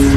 मेरे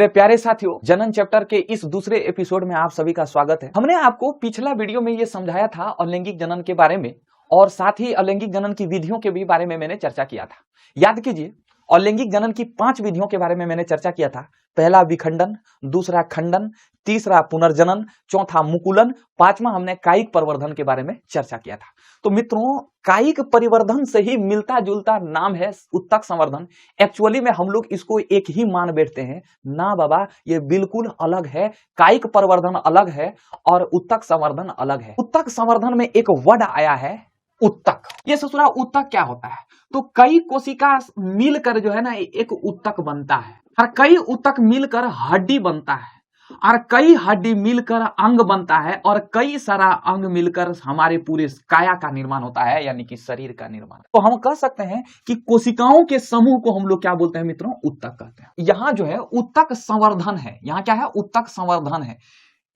प्यारे साथियों, जनन चैप्टर के इस दूसरे एपिसोड में आप सभी का स्वागत है। हमने आपको पिछला वीडियो में ये समझाया था अलैंगिक जनन के बारे में और साथ ही अलैंगिक जनन की विधियों के भी बारे में मैंने चर्चा किया था। याद कीजिए, अलैंगिक जनन की 5 विधियों के बारे में मैंने चर्चा किया था। पहला विखंडन, दूसरा खंडन, तीसरा पुनर्जनन, चौथा मुकुलन, पांचवा हमने कायिक परिवर्धन के बारे में चर्चा किया था। तो मित्रों, कायिक परिवर्धन से ही मिलता जुलता नाम है उत्तक संवर्धन। एक्चुअली में हम लोग इसको एक ही मान बैठते हैं ना बाबा, ये बिल्कुल अलग है। कायिक परिवर्धन अलग है और उत्तक संवर्धन अलग है। उत्तक संवर्धन में एक वर्ड आया है उत्तक। ये ससुरा उत्तक क्या होता है? तो कई कोशिका मिलकर जो है ना एक उत्तक बनता है, और कई उत्तक मिलकर हड्डी बनता है, और कई हड्डी मिलकर अंग बनता है, और कई सारा अंग मिलकर हमारे पूरे काया का निर्माण होता है, यानी कि शरीर का निर्माण। तो हम कह सकते हैं कि कोशिकाओं के समूह को हम लोग क्या बोलते हैं मित्रों? उत्तक कहते हैं। यहाँ जो है उत्तक संवर्धन है। यहाँ क्या है? उत्तक संवर्धन है।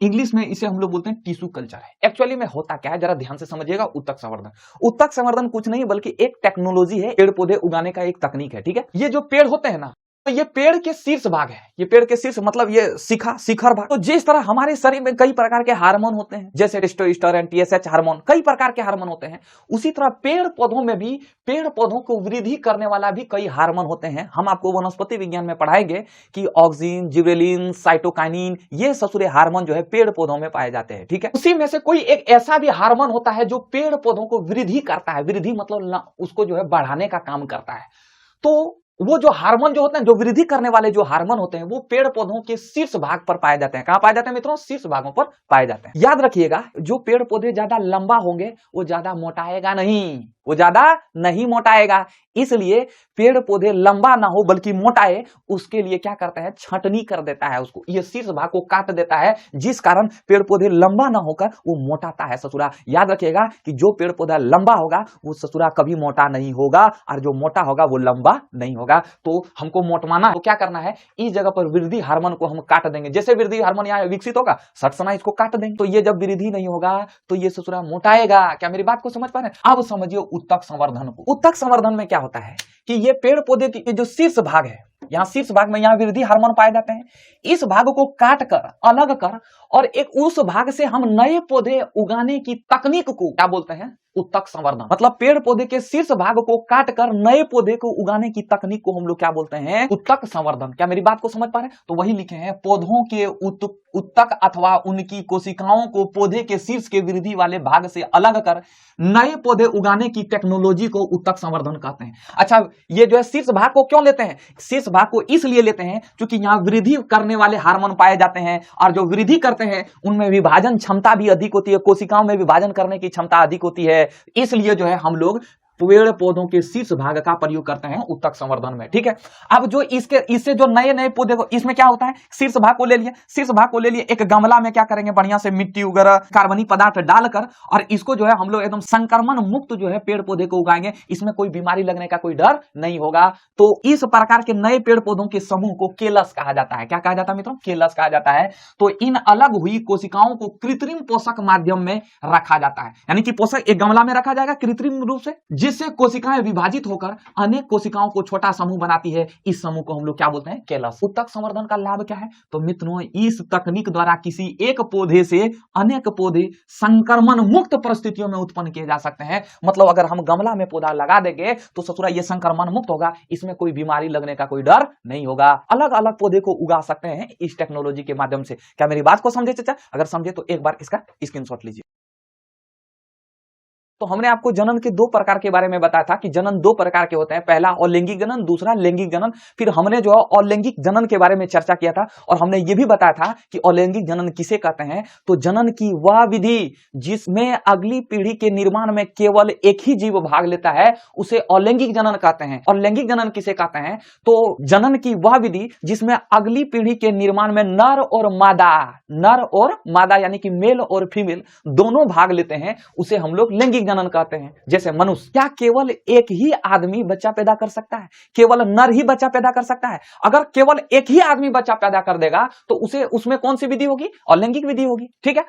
इंग्लिश में इसे हम लोग बोलते हैं टिश्यू कल्चर है। एक्चुअली में होता क्या है, जरा ध्यान से समझिएगा। उत्तक संवर्धन, उत्तक संवर्धन कुछ नहीं बल्कि एक टेक्नोलॉजी है, पेड़ पौधे उगाने का एक तकनीक है। ठीक है, ये जो पेड़ होते हैं ना, तो ये पेड़ के शीर्ष भाग है। ये पेड़ के शीर्ष मतलब ये शिखर भाग। तो जिस तरह हमारे शरीर में कई प्रकार के हार्मोन होते हैं, जैसे टेस्टोस्टेरोन, TSH हार्मोन, कई प्रकार के हार्मोन होते हैं, उसी तरह पेड़ पौधों में भी पेड़ पौधों को वृद्धि करने वाला भी कई हार्मोन होते हैं। हम आपको वनस्पति विज्ञान में पढ़ाएंगे कि ऑक्सिन, जिबरेलिन, साइटोकाइनिन, ये ससुरे हार्मोन जो है पेड़ पौधों में पाए जाते हैं। ठीक है, उसी में से कोई एक ऐसा भी हार्मोन होता है जो पेड़ पौधों को वृद्धि करता है। वृद्धि मतलब उसको जो है बढ़ाने का काम करता है। तो वो जो हार्मोन जो होते हैं, जो वृद्धि करने वाले जो हार्मोन होते हैं, वो पेड़ पौधों के शीर्ष भाग पर पाए जाते हैं। कहां पाए जाते हैं मित्रों? शीर्ष भागों पर पाए जाते हैं। याद रखिएगा, जो पेड़ पौधे ज्यादा लंबा होंगे वो ज्यादा मोटाएगा नहीं, वो ज्यादा नहीं मोटाएगा। इसलिए पेड़ पौधे लंबा ना हो बल्कि मोटाए, उसके लिए क्या करता है? छंटनी कर देता है उसको, ये शीर्ष भाग को काट देता है, जिस कारण पेड़ पौधे लंबा ना होकर वो मोटाता है ससुरा। याद रखिएगा कि जो पेड़ पौधा लंबा होगा वो ससुरा कभी मोटा नहीं होगा, और जो मोटा होगा वो लंबा नहीं होगा। तो हमको मोटवाना है तो क्या करना है? इस जगह पर वृद्धि हार्मोन को हम काट देंगे। जैसे वृद्धि हार्मोन यहाँ विकसित होगा, सटसना इसको काट देंगे। तो ये जब वृद्धि नहीं होगा तो ये ससुरा मोटाएगा। क्या मेरी बात को समझ पा रहे हैं? अब समझिए उत्तक संवर्धन को। उत्तक संवर्धन में क्या होता है कि ये पेड़ पौधे की जो शीर्ष भाग है, यहाँ शीर्ष भाग में यहाँ वृद्धि हार्मोन पाए जाते हैं। इस भाग को काट कर, अलग कर, और एक उस भाग से हम नए पौधे उगाने की तकनीक को क्या बोलते हैं? उत्तक संवर्धन। मतलब पेड़ पौधे के शीर्ष भाग को काट कर नए पौधे को उगाने की तकनीक को हम लोग क्या बोलते हैं? उत्तक संवर्धन। क्या मेरी बात को समझ पा रहे हैं? तो वही लिखे हैं, पौधों के उत्तक अथवा उनकी कोशिकाओं को पौधे के शीर्ष के वृद्धि वाले भाग से अलग कर नए पौधे उगाने की टेक्नोलॉजी को उत्तक संवर्धन कहते हैं। अच्छा, ये जो है शीर्ष भाग को क्यों लेते हैं? शीर्ष भाग को इसलिए लेते हैं क्योंकि यहाँ वृद्धि करने वाले हार्मोन पाए जाते हैं, और जो वृद्धि करते हैं उनमें विभाजन क्षमता भी अधिक होती है, कोशिकाओं में विभाजन करने की क्षमता अधिक होती है। इसलिए जो है हम लोग पेड़ पौधों के शीर्ष भाग का प्रयोग करते हैं उत्तक संवर्धन में। ठीक है, अब जो इससे जो नए नए पौधे को, इसमें क्या होता है? शीर्ष भाग को ले लिए, शीर्ष भाग को ले लिए, एक गमला में क्या करेंगे? बढ़िया से मिट्टी वगैरह कार्बनिक पदार्थ डालकर, और इसको जो है हम लोग एकदम संक्रमण मुक्त जो है पेड़ पौधे को उगाएंगे। इसमें कोई बीमारी लगने का कोई डर नहीं होगा। तो इस प्रकार के नए पेड़ पौधों के समूह को केलस कहा जाता है। क्या कहा जाता है मित्रों? केलस कहा जाता है। तो इन अलग हुई कोशिकाओं को कृत्रिम पोषक माध्यम में रखा जाता है, यानी कि पोषक एक गमला में रखा जाएगा कृत्रिम रूप से, जिससे कोशिकाएं विभाजित होकर अनेक कोशिकाओं को छोटा समूह बनाती है। इस समूह को हम लोग क्या बोलते हैं? केलस। उत्तक संवर्धन का लाभ क्या है? तो मित्रों, इस तकनीक द्वारा किसी एक पौधे से अनेक पौधे संक्रमण मुक्त परिस्थितियों में उत्पन्न किए जा सकते हैं। मतलब अगर हम गमला में पौधा लगा देंगे तो ससुरा ये संक्रमण मुक्त होगा, इसमें कोई बीमारी लगने का कोई डर नहीं होगा। अलग अलग पौधे को उगा सकते हैं इस टेक्नोलॉजी के माध्यम से। क्या मेरी बात को समझे चाचा? अगर समझे तो एक बार इसका स्क्रीनशॉट लीजिए। तो हमने आपको जनन के 2 प्रकार के बारे में बताया था कि जनन 2 प्रकार के होते हैं। पहला अलैंगिक जनन, दूसरा लैंगिक जनन। फिर हमने जो है अलैंगिक जनन के बारे में चर्चा किया था, और हमने ये भी बताया था कि अलैंगिक जनन किसे कहते हैं। तो जनन की वह विधि जिसमें अगली पीढ़ी के निर्माण में केवल एक ही जीव भाग लेता है, उसे अलैंगिक जनन कहते हैं। और लैंगिक जनन किसे कहते हैं? तो जनन की वह विधि जिसमें अगली पीढ़ी के निर्माण में नर और मादा यानी कि मेल और फीमेल दोनों भाग लेते हैं, उसे हम लोग लैंगिक लैंगिक जनन कहते हैं। जैसे मनुष्य, क्या केवल एक ही आदमी बच्चा पैदा कर सकता है? केवल नर ही बच्चा पैदा कर सकता है? अगर केवल एक ही आदमी बच्चा पैदा कर देगा तो उसमें कौन सी विधि होगी? अलैंगिक विधि होगी, ठीक है।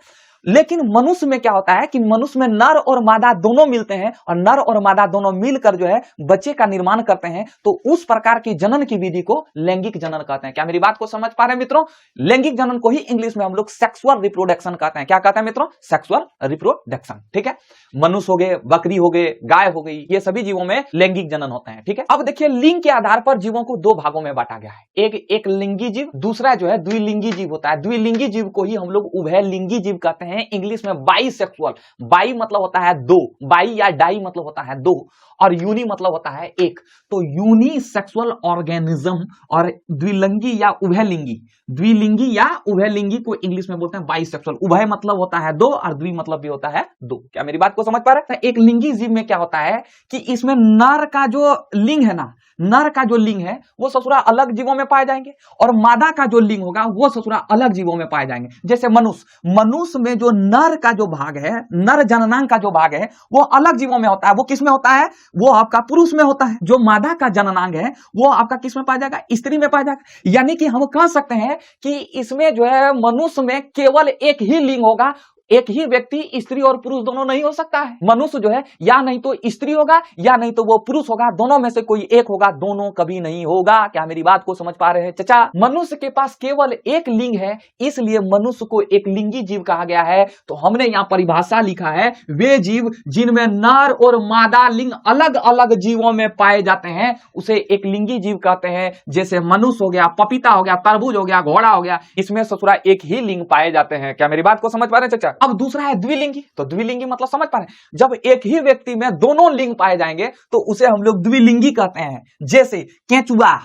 लेकिन मनुष्य में क्या होता है कि मनुष्य में नर और मादा दोनों मिलते हैं और नर और मादा दोनों मिलकर जो है बच्चे का निर्माण करते हैं, तो उस प्रकार की जनन की विधि को लैंगिक जनन कहते हैं। क्या मेरी बात को समझ पा रहे हैं मित्रों? लैंगिक जनन को ही इंग्लिश में हम लोग सेक्सुअल रिप्रोडक्शन कहते हैं। क्या कहते हैं मित्रों? सेक्सुअल रिप्रोडक्शन, ठीक है। मनुष्य हो गए, बकरी हो गए, गाय हो गई, ये सभी जीवों में लैंगिक जनन होते हैं, ठीक है। अब देखिए, लिंग के आधार पर जीवों को दो भागों में बांटा गया है। एक लिंगी जीव, दूसरा जो है द्विलिंगी जीव होता है। द्विलिंगी जीव को ही हम लोग उभयलिंगी जीव कहते हैं। इंग्लिश में बाइसेक्सुअल, बाई मतलब होता है दो, बाई या डाई मतलब होता है दो, और यूनी मतलब होता है एक। तो यूनिसेक्सुअल ऑर्गेनिज्म और द्विलिंगी या उभयलिंगी, द्विलिंगी या उभयलिंगी को इंग्लिश में बोलते हैं बाइसेक्सुअल। उभय मतलब होता है दो और द्वि मतलब भी होता है दो। क्या मेरी बात को समझ पा रहे हैं? एक लिंगी जीव में क्या होता है कि इसमें नर का जो लिंग है ना, नर का जो लिंग है वो ससुरा अलग जीवों में पाए जाएंगे और मादा का जो लिंग होगा वो ससुरा अलग जीवों में पाए जाएंगे। जैसे मनुष्य, मनुष्य में जो नर का जो भाग है, नर जननांग का जो भाग है वो अलग जीवों में होता है। वो किस में होता है? वो आपका पुरुष में होता है। जो मादा का जननांग है वो आपका किस में पाया जाएगा? स्त्री में पाया जाएगा। यानी कि हम कह सकते हैं कि इसमें जो है मनुष्य में केवल एक ही लिंग होगा, एक ही व्यक्ति स्त्री और पुरुष दोनों नहीं हो सकता है। मनुष्य जो है या नहीं तो स्त्री होगा या नहीं तो वो पुरुष होगा, दोनों में से कोई एक होगा, दोनों कभी नहीं होगा। क्या मेरी बात को समझ पा रहे हैं चचा? मनुष्य के पास केवल एक लिंग है, इसलिए मनुष्य को एक लिंगी जीव कहा गया है। तो हमने यहाँ परिभाषा लिखा है, वे जीव जिनमें नर और मादा लिंग अलग अलग जीवों में पाए जाते हैं उसे एक लिंगी जीव कहते हैं। जैसे मनुष्य हो गया, पपीता हो गया, तरबूज हो गया, घोड़ा हो गया, इसमें ससुरा एक ही लिंग पाए जाते हैं। क्या मेरी बात को समझ पा रहे हैं चचा? अब दूसरा है द्विलिंगी। तो द्विलिंगी मतलब समझ पा रहे हैं, जब एक ही व्यक्ति में दोनों लिंग पाए जाएंगे तो उसे हम लोग द्विलिंगी कहते हैं। जैसे केंचुआ,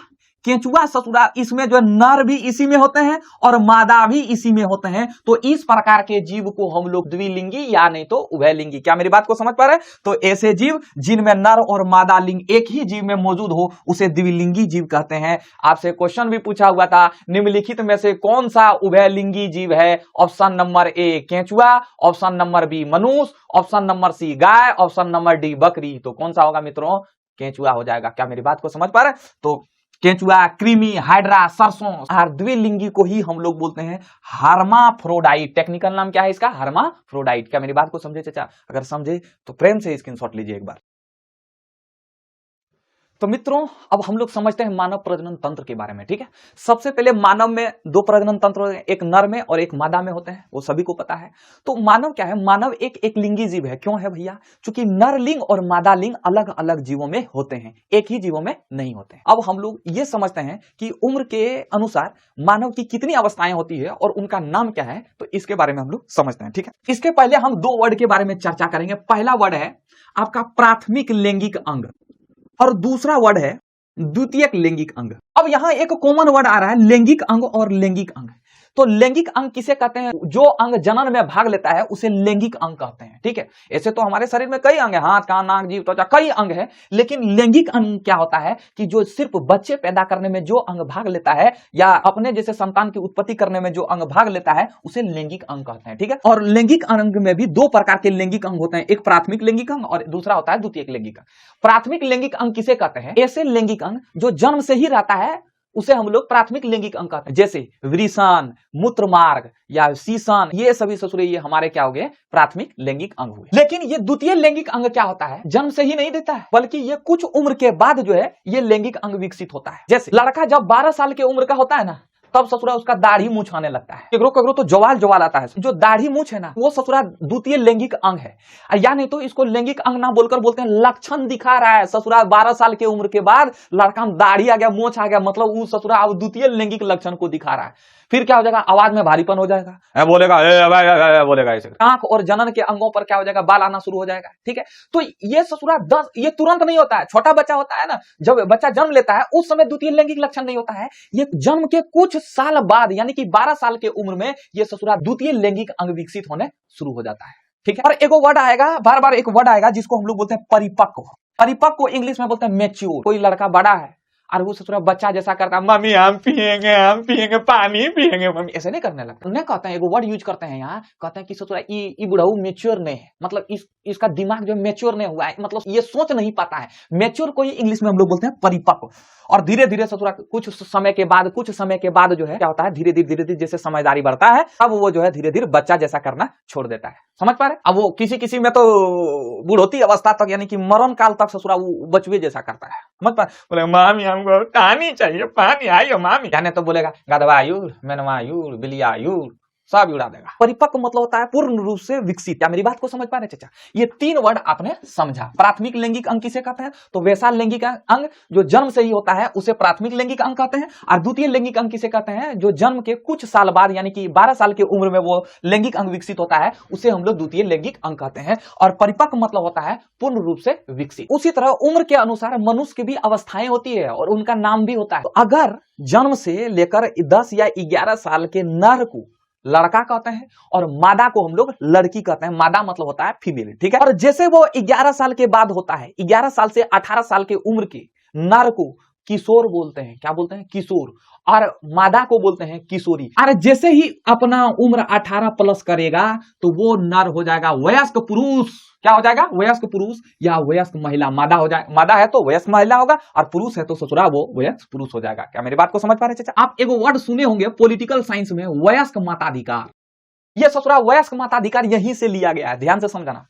केंचुआ ससुरा, इसमें जो नर भी इसी में होते हैं और मादा भी इसी में होते हैं। तो इस प्रकार के जीव को हम लोग द्विलिंगी या नहीं तो उभयलिंगी, क्या मेरी बात को समझ पा रहे हैं? तो ऐसे जीव जिनमें नर और मादा लिंग एक ही जीव में मौजूद हो उसे द्विलिंगी जीव कहते हैं। आपसे क्वेश्चन भी पूछा हुआ था, निम्नलिखित में से कौन सा उभयलिंगी जीव है? ऑप्शन नंबर ए केंचुआ, ऑप्शन नंबर बी मनुष्य, ऑप्शन नंबर सी गाय, ऑप्शन नंबर डी बकरी। तो कौन सा होगा मित्रों? केंचुआ हो जाएगा। क्या मेरी बात को समझ पा रहे हैं? तो केंचुआ, कृमि, हाइड्रा, सरसों, हर द्विलिंगी को ही हम लोग बोलते हैं हर्माफ्रोडाइट। टेक्निकल नाम क्या है इसका? हर्माफ्रोडाइट। क्या मेरी बात को समझे चचा? अगर समझे तो प्रेम से स्क्रीनशॉट लीजिए एक बार। तो मित्रों, अब हम लोग समझते हैं मानव प्रजनन तंत्र के बारे में, ठीक है। सबसे पहले मानव में दो प्रजनन तंत्र होते हैं, एक नर में और एक मादा में होते हैं, वो सभी को पता है। तो मानव क्या है? मानव एक लिंगी जीव है। क्यों है भैया? क्योंकि नर लिंग और मादा लिंग अलग अलग जीवों में होते हैं, एक ही जीवों में नहीं होते हैं। अब हम लोग ये समझते हैं कि उम्र के अनुसार मानव की कितनी अवस्थाएं होती है और उनका नाम क्या है, तो इसके बारे में हम लोग समझते हैं, ठीक है। इसके पहले हम दो वर्ड के बारे में चर्चा करेंगे। पहला वर्ड है आपका प्राथमिक लैंगिक अंग और दूसरा वर्ड है द्वितीयक लैंगिक अंग। अब यहां एक कॉमन वर्ड आ रहा है लैंगिक अंग और लैंगिक अंग। तो लैंगिक अंग किसे कहते हैं? जो अंग जनन में भाग लेता है उसे लैंगिक अंग कहते हैं, ठीक है। ऐसे तो हमारे शरीर में कई अंग है, हाथ, कान, नाक, जीभ, त्वचा, कई अंग है, लेकिन लैंगिक अंग क्या होता है कि जो सिर्फ बच्चे पैदा करने में जो अंग भाग लेता है या अपने जैसे संतान की उत्पत्ति करने में जो अंग भाग लेता है उसे लैंगिक अंग कहते हैं, ठीक है। और लैंगिक अंग में भी दो प्रकार के लैंगिक अंग होते हैं, एक प्राथमिक लैंगिक अंग और दूसरा होता है द्वितीयक लैंगिक अंग। प्राथमिक लैंगिक अंग किसे कहते हैं? ऐसे लैंगिक अंग जो जन्म से ही रहता है उसे हम लोग प्राथमिक लैंगिक अंग कहते हैं। जैसे वृषण, मूत्रमार्ग या सीसन, ये सभी ससुरे ये हमारे क्या हो गए? प्राथमिक लैंगिक अंग हुए। लेकिन ये द्वितीय लैंगिक अंग क्या होता है? जन्म से ही नहीं देता है, बल्कि ये कुछ उम्र के बाद जो है ये लैंगिक अंग विकसित होता है। जैसे लड़का जब 12 साल के उम्र का होता है ना, तब ससुरा उसका दाढ़ी मूछ आने लगता है। कगरो कगरो तो जवाल आता है। जो दाढ़ी मूछ है ना, वो ससुरा द्वितीय लैंगिक अंग है। या नहीं तो इसको लैंगिक अंग ना बोलकर बोलते हैं लक्षण दिखा रहा है। ससुरा 12 साल के उम्र के बाद लड़का में दाढ़ी आ गया, मूछ आ गया, मतलब वो ससुरा अब द्वितीय लैंगिक लक्षण को दिखा रहा है। फिर क्या हो जाएगा? आवाज में भारीपन हो जाएगा, बोलेगा बोलेगा ऐसे। आंख और जनन के अंगों पर क्या हो जाएगा? बाल आना शुरू हो जाएगा, ठीक है। तो ये ससुरा ये तुरंत नहीं होता है। छोटा बच्चा होता है ना, जब बच्चा जन्म लेता है उस समय द्वितीय लैंगिक लक्षण नहीं होता है। ये जन्म के कुछ साल बाद यानी कि 12 साल के उम्र में ये ससुरा द्वितीय लैंगिक अंग विकसित होने शुरू हो जाता है, ठीक है। और एक वर्ड आएगा, बार बार एक वर्ड आएगा जिसको हम लोग बोलते हैं परिपक्व। परिपक्व इंग्लिश में बोलते हैं मैच्योर। कोई लड़का बड़ा है, और वो ससुरा बच्चा जैसा करता है, मम्मी हम पियेंगे पानी पियेंगे मम्मी, ऐसे नहीं करने लगता। उन्हें कहते हैं, एगो वर्ड यूज करते हैं यहाँ, कहते हैं कि ससुरा ई बुढ़ऊ मेच्योर नहीं है, मतलब इसका दिमाग जो मेच्योर नहीं हुआ है, मतलब ये सोच नहीं पाता है। मेच्योर को ही इंग्लिश में हम लोग बोलते हैं परिपक्व। और धीरे धीरे ससुरा कुछ समय के बाद जो है क्या होता है, धीरे धीरे जैसे समझदारी बढ़ता है, अब वो जो है धीरे धीरे बच्चा जैसा करना छोड़ देता है। समझ पा रहे? अब वो किसी में तो बुढ़ोती अवस्था तक, यानी कि मरण काल तक ससुरा वो बचवे जैसा करता है। समझ पा? बोले मामी हमको पानी चाहिए, पानी आइयो मामी, यानी तो बोलेगा गदवायुर मेनवायुर बिलियायुर, सब उड़ा देगा। परिपक्व मतलब होता है पूर्ण रूप से विकसित। क्या मेरी बात को समझ पा रहे चाचा? ये 3 वर्ड आपने समझा। प्राथमिक लैंगिक अंग किसे कहते हैं? तो वैसा लैंगिक अंग जो जन्म से ही होता है उसे प्राथमिक लैंगिक अंग कहते हैं। और द्वितीय लैंगिक अंग किसे कहते हैं? जो जन्म के कुछ साल बाद, यानी कि 12 साल की उम्र में वो लैंगिक अंग विकसित होता है, उसे हम लोग द्वितीय लैंगिक अंग कहते हैं। और परिपक्व मतलब होता है पूर्ण रूप से विकसित। उसी तरह उम्र के अनुसार मनुष्य की भी अवस्थाएं होती है और उनका नाम भी होता है। तो अगर जन्म से लेकर 10 या 11 साल के नर को लड़का कहते हैं और मादा को हम लोग लड़की कहते हैं। मादा मतलब होता है फीमेल, ठीक है। और जैसे वो 11 साल के बाद होता है, 11 साल से 18 साल के उम्र के नर को किशोर बोलते हैं। क्या बोलते हैं? किशोर। और मादा को बोलते हैं किशोरी। और जैसे ही अपना उम्र 18 प्लस करेगा तो वो नर हो जाएगा वयस्क पुरुष। क्या हो जाएगा? वयस्क पुरुष या वयस्क महिला। मादा हो जाए, मादा है तो वयस्क महिला होगा, और पुरुष है तो ससुरा वो वयस्क पुरुष हो जाएगा। क्या मेरी बात को समझ पा रहे चाचा? आप एगो वर्ड सुने होंगे पॉलिटिकल साइंस में, वयस्क मताधिकार। ये ससुरा वयस्क मताधिकार यहीं से लिया गया है, ध्यान से समझना।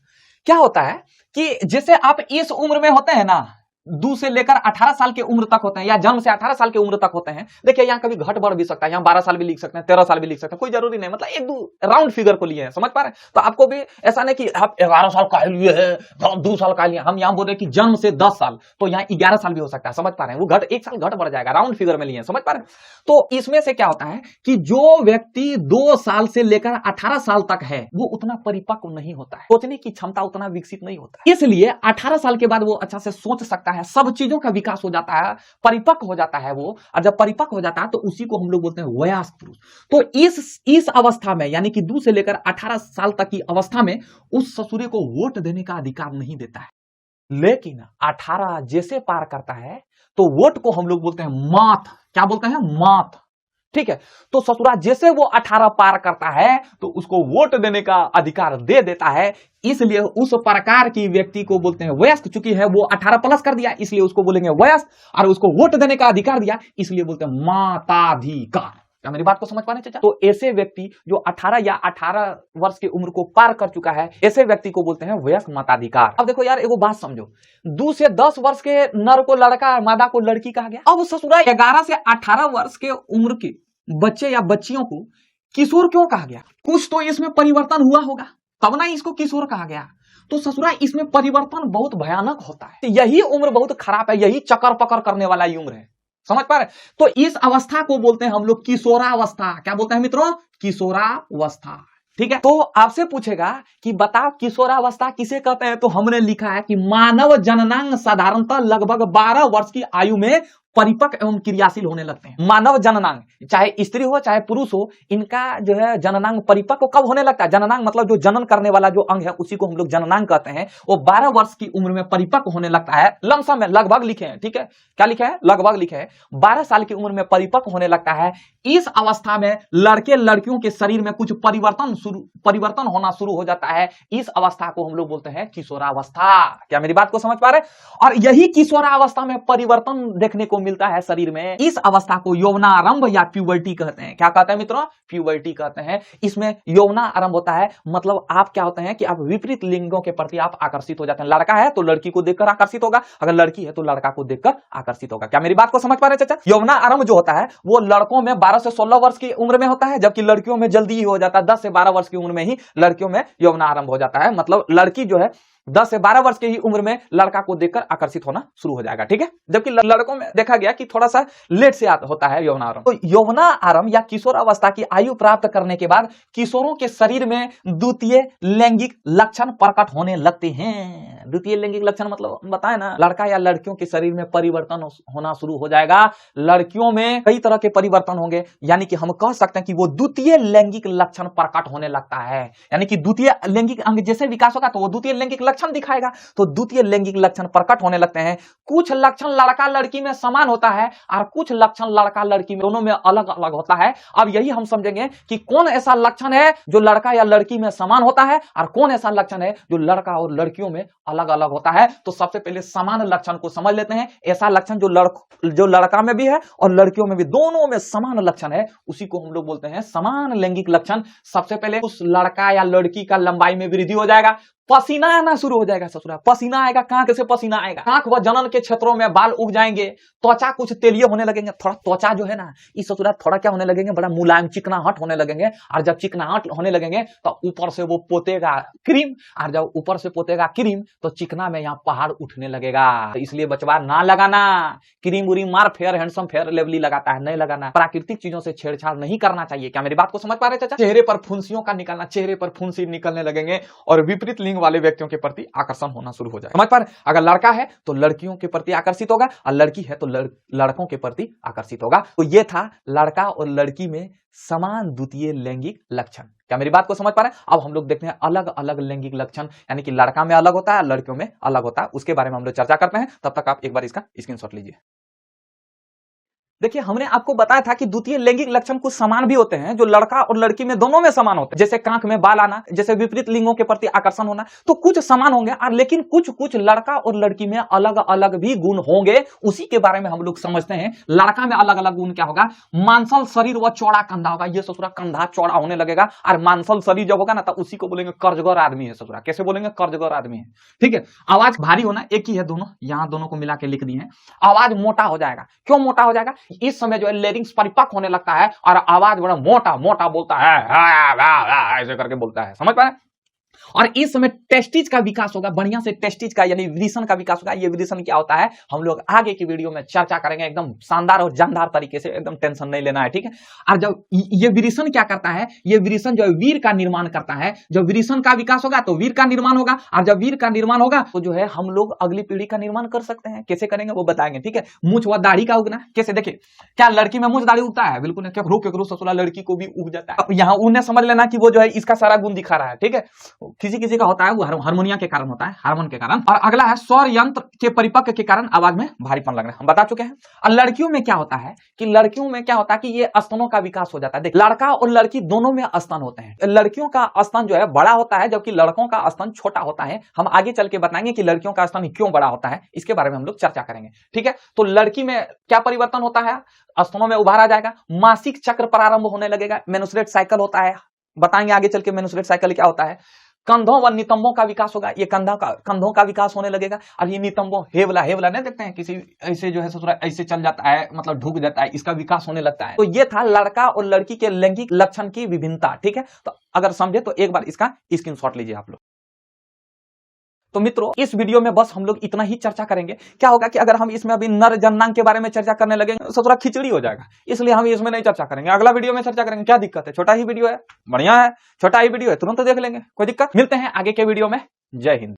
क्या होता है कि जैसे आप इस उम्र में होते हैं ना, 2 से लेकर 18 साल के उम्र तक होते हैं, या जन्म से 18 साल के उम्र तक होते हैं। देखिए यहाँ कभी घट बढ़ भी सकता है, यहाँ 12 साल भी लिख सकते हैं, 13 साल भी लिख सकते हैं, कोई जरूरी नहीं। मतलब 1-2 राउंड फिगर को लिए हैं, समझ पा रहे हैं? तो आपको भी ऐसा नहीं कि आप 11 साल का लिए है, 2 साल का लिए। हम यहाँ बोल रहे कि जन्म से 10 साल, तो यहाँ 11 साल भी हो सकता है। समझ पा रहे हैं? वो घट 1 साल घट बढ़ जाएगा, राउंड फिगर में लिए। समझ पा रहे हैं? तो इसमें से क्या होता है कि जो व्यक्ति 2 साल से लेकर 18 साल तक है, वो उतना परिपक्व नहीं होता है, सोचने की क्षमता उतना विकसित नहीं होता। इसलिए 18 साल के बाद वो अच्छा से सोच सकता है, सब चीजों का विकास हो जाता है, परिपक्व हो जाता है वो। और जब परिपक्व हो जाता है तो उसी को हम लोग बोलते हैं वयस्क पुरुष। तो इस अवस्था में, यानी कि 2 से लेकर 18 साल तक की अवस्था में, उस ससुरे को वोट देने का अधिकार नहीं देता है। लेकिन 18 जैसे पार करता है तो वोट को हम लोग बोलते हैं मात। क्या बोलते हैं? मात। ठीक है। तो ससुरा जैसे वो 18 पार करता है तो उसको वोट देने का अधिकार दे देता है। इसलिए उस प्रकार की व्यक्ति को बोलते हैं वयस्क। चूंकि है वो 18 प्लस कर दिया, इसलिए उसको बोलेंगे वयस्क। और उसको वोट देने का अधिकार दिया, इसलिए बोलते हैं माताधिकार। क्या मेरी बात को समझ पा रहे चाचा? तो ऐसे व्यक्ति जो 18 या 18 वर्ष की उम्र को पार कर चुका है, ऐसे व्यक्ति को बोलते हैं वयस्क मताधिकार। अब देखो यार, एगो बात समझो, 2 से 10 वर्ष के नर को लड़का, मादा को लड़की कहा गया। अब ससुरा 11 से 18 वर्ष के उम्र के बच्चे या बच्चियों को किशोर क्यों कहा गया? कुछ तो इसमें परिवर्तन हुआ होगा, तब ना इसको किशोर कहा गया। तो ससुरा इसमें परिवर्तन बहुत भयानक होता है। यही उम्र बहुत खराब है, यही चक्कर पकड़ करने वाला ही उम्र है। समझ पा रहे? तो इस अवस्था को बोलते हैं हम लोग किशोरावस्था। क्या बोलते हैं मित्रों? किशोरावस्था। ठीक है। तो आपसे पूछेगा कि बताओ किशोरावस्था किसे कहते हैं? तो हमने लिखा है कि मानव जननांग साधारणतः लगभग 12 वर्ष की आयु में परिपक्व एवं क्रियाशील होने लगते हैं। मानव जननांग, चाहे स्त्री हो चाहे पुरुष हो, इनका जो है जननांग परिपक्व कब होने लगता है? जननांग मतलब जो जनन करने वाला जो अंग है, उसी को हम लोग जननांग कहते हैं। वो 12 वर्ष की उम्र में परिपक्व होने लगता है। लमसम में लगभग लिखे हैं, ठीक है? क्या लिखे हैं? लगभग लिखे हैं। 12 साल की उम्र में परिपक्व होने लगता है। इस अवस्था में लड़के लड़कियों के शरीर में कुछ परिवर्तन होना शुरू हो जाता है। इस अवस्था को हम लोग बोलते हैं किशोरावस्था। क्या मेरी बात को समझ पा रहे? और यही किशोरावस्था में परिवर्तन देखने को मिलता है शरीर में। इस अवस्था को यौवनारंभ या प्यूबर्टी कहते हैं। क्या कहते हैं मित्रों? प्यूबर्टी कहते हैं। इसमें यौवनारंभ होता है, मतलब आप क्या होते हैं कि आप विपरीत लिंगों के प्रति आप आकर्षित हो जाते हैं। लड़का है तो लड़की को देखकर आकर्षित होगा, अगर लड़की है तो लड़का को देखकर आकर्षित होगा। क्या मेरी बात को समझ पा रहे हैं चाचा? यौवनारंभ जो होता है वो लड़कों में 12 से 16 वर्ष की उम्र में होता है, जबकि लड़कियों में जल्दी ही हो जाता है। 10 से 12 वर्ष की उम्र में ही लड़कियों में यौवनारंभ हो जाता है। मतलब लड़की जो है 10 से 12 वर्ष की ही उम्र में लड़का को देखकर आकर्षित होना शुरू हो जाएगा, ठीक है? जबकि लड़कों में देखा गया कि थोड़ा सा लेट से होता है यौवनारंभ। तो यौवनारंभ या किशोरावस्था की आयु प्राप्त करने के बाद किशोरों के शरीर में द्वितीय लैंगिक लक्षण प्रकट होने लगते हैं। हैं? द्वितीय लैंगिक लक्षण मतलब बताए ना, लड़का या लड़कियों के शरीर में परिवर्तन होना शुरू हो जाएगा, लड़कियों में कई तरह के परिवर्तन होंगे, यानी कि हम कह सकते हैं कि वो द्वितीय लैंगिक लक्षण प्रकट होने लगता है। यानी कि द्वितीय लैंगिक अंग जैसे विकास होगा तो वो द्वितीय लैंगिक लक्षण दिखाएगा, तो द्वितीय लैंगिक लक्षण प्रकट होने लगते हैं। कुछ लक्षण लड़का लड़की में समान होता है और कुछ लक्षण लड़का लड़की में दोनों में अलग अलग होता है। अब यही हम समझेंगे कि कौन ऐसा लक्षण है जो लड़का या लड़की में समान होता है और कौन ऐसा लक्षण है जो लड़का और लड़कियों में अलग अलग होता है। तो सबसे पहले समान लक्षण को समझ लेते हैं। ऐसा लक्षण जो लड़का में भी है और लड़कियों में भी, दोनों में समान लक्षण है, उसी को हम लोग बोलते हैं समान लैंगिक लक्षण। सबसे पहले उस लड़का या लड़की का लंबाई में वृद्धि हो जाएगा, पसीना आना शुरू हो जाएगा। ससुरा पसीना आएगा, कहां से पसीना आएगा? आंख व जनन के क्षेत्रों में बाल उग जाएंगे, त्वचा कुछ तेलीय होने लगेंगे, थोड़ा त्वचा जो है ना इस ससुरा थोड़ा क्या होने लगेंगे, बड़ा मुलायम चिकनाहट होने लगेंगे। और जब चिकनाहट होने लगेंगे तो ऊपर से वो पोतेगा क्रीम, और जब ऊपर से पोतेगा क्रीम तो चिकना में यहाँ पहाड़ उठने लगेगा। इसलिए बचवा ना लगाना, क्रीम उरीम मार फेयर हैंडसम फेयर लेवली लगाता है, नहीं लगाना। प्राकृतिक चीजों से छेड़छाड़ नहीं करना चाहिए। क्या मेरी बात को समझ पा रहे चाचा? चेहरे पर फुंसियों का निकलना, चेहरे पर फुंसी निकलने लगेंगे और विपरीत लिंग वाले व्यक्तियों के प्रति आकर्षण होना शुरू हो जाएगा। समझ पा रहे? अगर लड़का है तो लड़कियों के प्रति आकर्षित होगा और लड़की है तो लड़कों के प्रति आकर्षित होगा। तो ये था लड़का और लड़की में समान द्वितीय लैंगिक लक्षण। क्या मेरी बात को समझ पा रहे हैं? अब हम लोग देखते हैं अलग अलग लैंगिक लक्षण, यानी कि लड़का में अलग होता है, लड़कियों में अलग होता है, उसके बारे में हम लोग चर्चा करते हैं। तब तक आप एक बार इसका स्क्रीनशॉट लीजिए। देखिए, हमने आपको बताया था कि द्वितीय लैंगिक लक्षण कुछ समान भी होते हैं, जो लड़का और लड़की में दोनों में समान होते हैं। जैसे कांख में बाल आना, जैसे विपरीत लिंगों के प्रति आकर्षण होना, तो कुछ समान होंगे और लेकिन कुछ लड़का और लड़की में अलग अलग भी गुण होंगे। उसी के बारे में हम लोग समझते हैं। लड़का में अलग अलग गुण क्या होगा? मांसल शरीर व चौड़ा कंधा होगा। ये ससुरा कंधा चौड़ा होने लगेगा, और मांसल शरीर जब होगा ना तो उसी को बोलेंगे कर्जगर आदमी है। ससुरा कैसे बोलेंगे? कर्जगर आदमी है। ठीक है। आवाज भारी होना, एक ही है दोनों, यहां दोनों को मिला के लिख दिए हैं। आवाज मोटा हो जाएगा। क्यों मोटा हो जाएगा? इस समय जो है लेरिंग्स परिपक्व होने लगता है और आवाज बड़ा मोटा मोटा बोलता है, ऐसे करके बोलता है। समझ पा रहे? और इस समय टेस्टिज का विकास होगा, बढ़िया से टेस्टिज का यानी विरिसन का विकास होगा। ये विरिसन क्या होता है हम लोग आगे की वीडियो में चर्चा करेंगे, एकदम शानदार और जानदार तरीके से, एकदम टेंशन नहीं लेना है। ठीक है। और जब ये विरिसन क्या करता है, ये विरिसन जो है वीर का निर्माण करता है। जब विरिसन का विकास होगा तो वीर का निर्माण होगा, और जब वीर का निर्माण होगा तो जो है हम लोग अगली पीढ़ी का निर्माण कर सकते हैं। कैसे करेंगे वो बताएंगे। ठीक है। मूंछ व दाढ़ी का उगना कैसे? देखिए, क्या लड़की में मूंछ दाढ़ी उगता है? बिल्कुल नहीं। केकरो ससुरा लड़की को भी उग जाता है। यहाँ उन्हें समझ लेना कि वो जो है इसका सारा गुण दिखा रहा है। ठीक है। किसी किसी का होता है वो हार्मोनिया के कारण होता है, हार्मोन के कारण। और अगला है स्वर यंत्र के परिपक्व के कारण आवाज में भारीपन लगना, हम बता चुके हैं। और लड़कियों में क्या होता है कि ये स्तनों का विकास हो जाता है। देख, लड़का और लड़की दोनों में स्तन होते हैं। लड़कियों का स्तन जो है बड़ा होता है, जबकि लड़कों का स्तन छोटा होता है। हम आगे चल के बताएंगे कि लड़कियों का स्तन क्यों बड़ा होता है, इसके बारे में हम लोग चर्चा करेंगे। ठीक है। तो लड़की में क्या परिवर्तन होता है? स्तनों में उभार आ जाएगा, मासिक चक्र प्रारंभ होने लगेगा, मेन्स्ट्रुएट साइकिल होता है। बताएंगे आगे चल के मेन्स्ट्रुएट साइकिल क्या होता है। कंधों व नितंबों का विकास होगा, ये कंधों का विकास होने लगेगा। और ये नितंबों हेवला नहीं देखते हैं, किसी ऐसे जो है ससुरा ऐसे चल जाता है, मतलब ढुक जाता है, इसका विकास होने लगता है। तो ये था लड़का और लड़की के लैंगिक लक्षण की विभिन्नता। ठीक है। तो अगर समझे तो एक बार इसका स्क्रीनशॉट लीजिए आप लोग। तो मित्रों, इस वीडियो में बस हम लोग इतना ही चर्चा करेंगे। क्या होगा कि अगर हम इसमें अभी नर जननांग के बारे में चर्चा करने लगेंगे तो थोड़ा खिचड़ी हो जाएगा, इसलिए हम इसमें नहीं चर्चा करेंगे। अगला वीडियो में चर्चा करेंगे। क्या दिक्कत है? छोटा ही वीडियो है, बढ़िया है, छोटा ही वीडियो है, तुरंत देख लेंगे, कोई दिक्कत। मिलते हैं आगे के वीडियो में। जय हिंद।